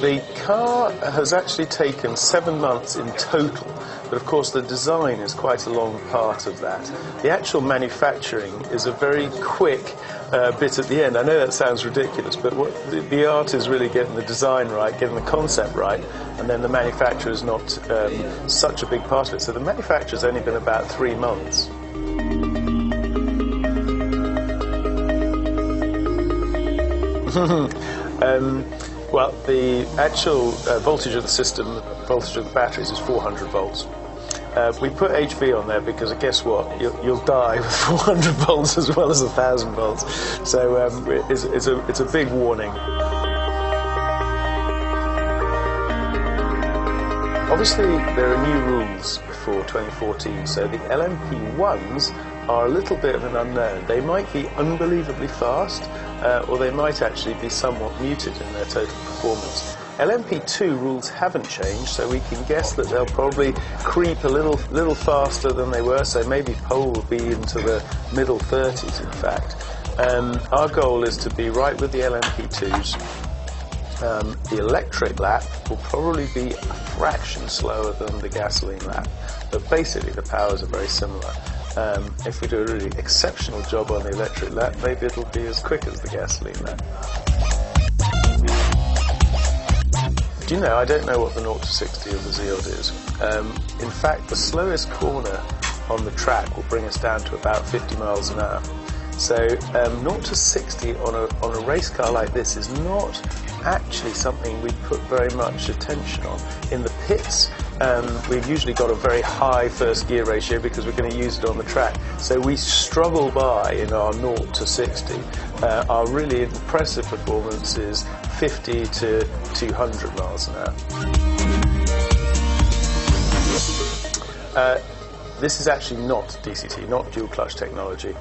The car has actually taken 7 months in total, but of course the design is quite a long part of that. The actual manufacturing is a very quick bit at the end. I know that sounds ridiculous, but what the art is really getting the design right, getting the concept right, and then the manufacture is not such a big part of it. So the manufacture's only been about 3 months. Well, the actual voltage of the system, the voltage of the batteries is 400 volts. We put HV on there because guess what? You'll die with 400 volts as well as 1,000 volts. So it's a big warning. Obviously, there are new rules for 2014, so the LMP1s are a little bit of an unknown. They might be unbelievably fast, or they might actually be somewhat muted in their total performance. LMP2 rules haven't changed, so we can guess that they'll probably creep a little faster than they were, so maybe pole will be into the middle 30s in fact. Our goal is to be right with the LMP2s. The electric lap will probably be a fraction slower than the gasoline lap, but basically the powers are very similar. If we do a really exceptional job on the electric lap, maybe it'll be as quick as the gasoline lap. Do you know, I don't know what the 0 to 60 of the ZEOD is. In fact, the slowest corner on the track will bring us down to about 50 miles an hour. So 0 to 60 on a race car like this is not actually something we put very much attention on. In the pits, we've usually got a very high first gear ratio because we're going to use it on the track. So we struggle by in our 0 to 60. Our really impressive performance is 50 to 200 miles an hour. This is actually not DCT, not dual clutch technology.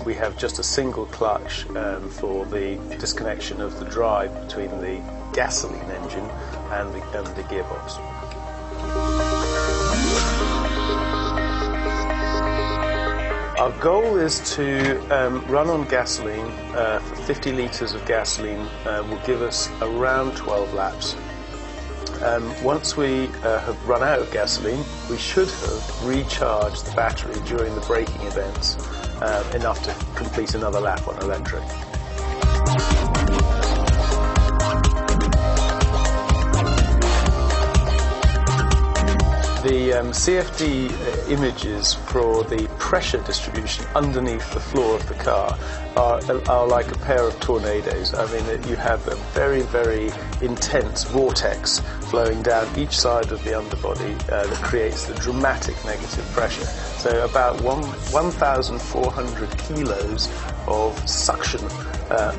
We have just a single clutch for the disconnection of the drive between the gasoline engine and the gearbox. Our goal is to run on gasoline. For 50 litres of gasoline will give us around 12 laps. Once we have run out of gasoline, we should have recharged the battery during the braking events enough to complete another lap on electric. The CFD images for the pressure distribution underneath the floor of the car are like a pair of tornadoes. I mean, you have a very, very intense vortex flowing down each side of the underbody that creates the dramatic negative pressure. So about 1,400 kilos of suction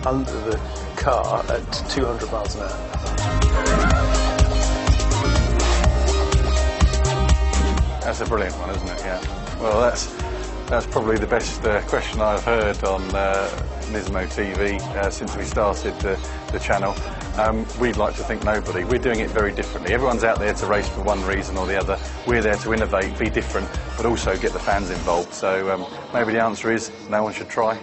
under the car at 200 miles an hour. That's a brilliant one, isn't it? Yeah. Well, that's probably the best question I've heard on Nismo TV since we started the channel. We'd like to think nobody. We're doing it very differently. Everyone's out there to race for one reason or the other. We're there to innovate, be different, but also get the fans involved. So maybe the answer is no one should try.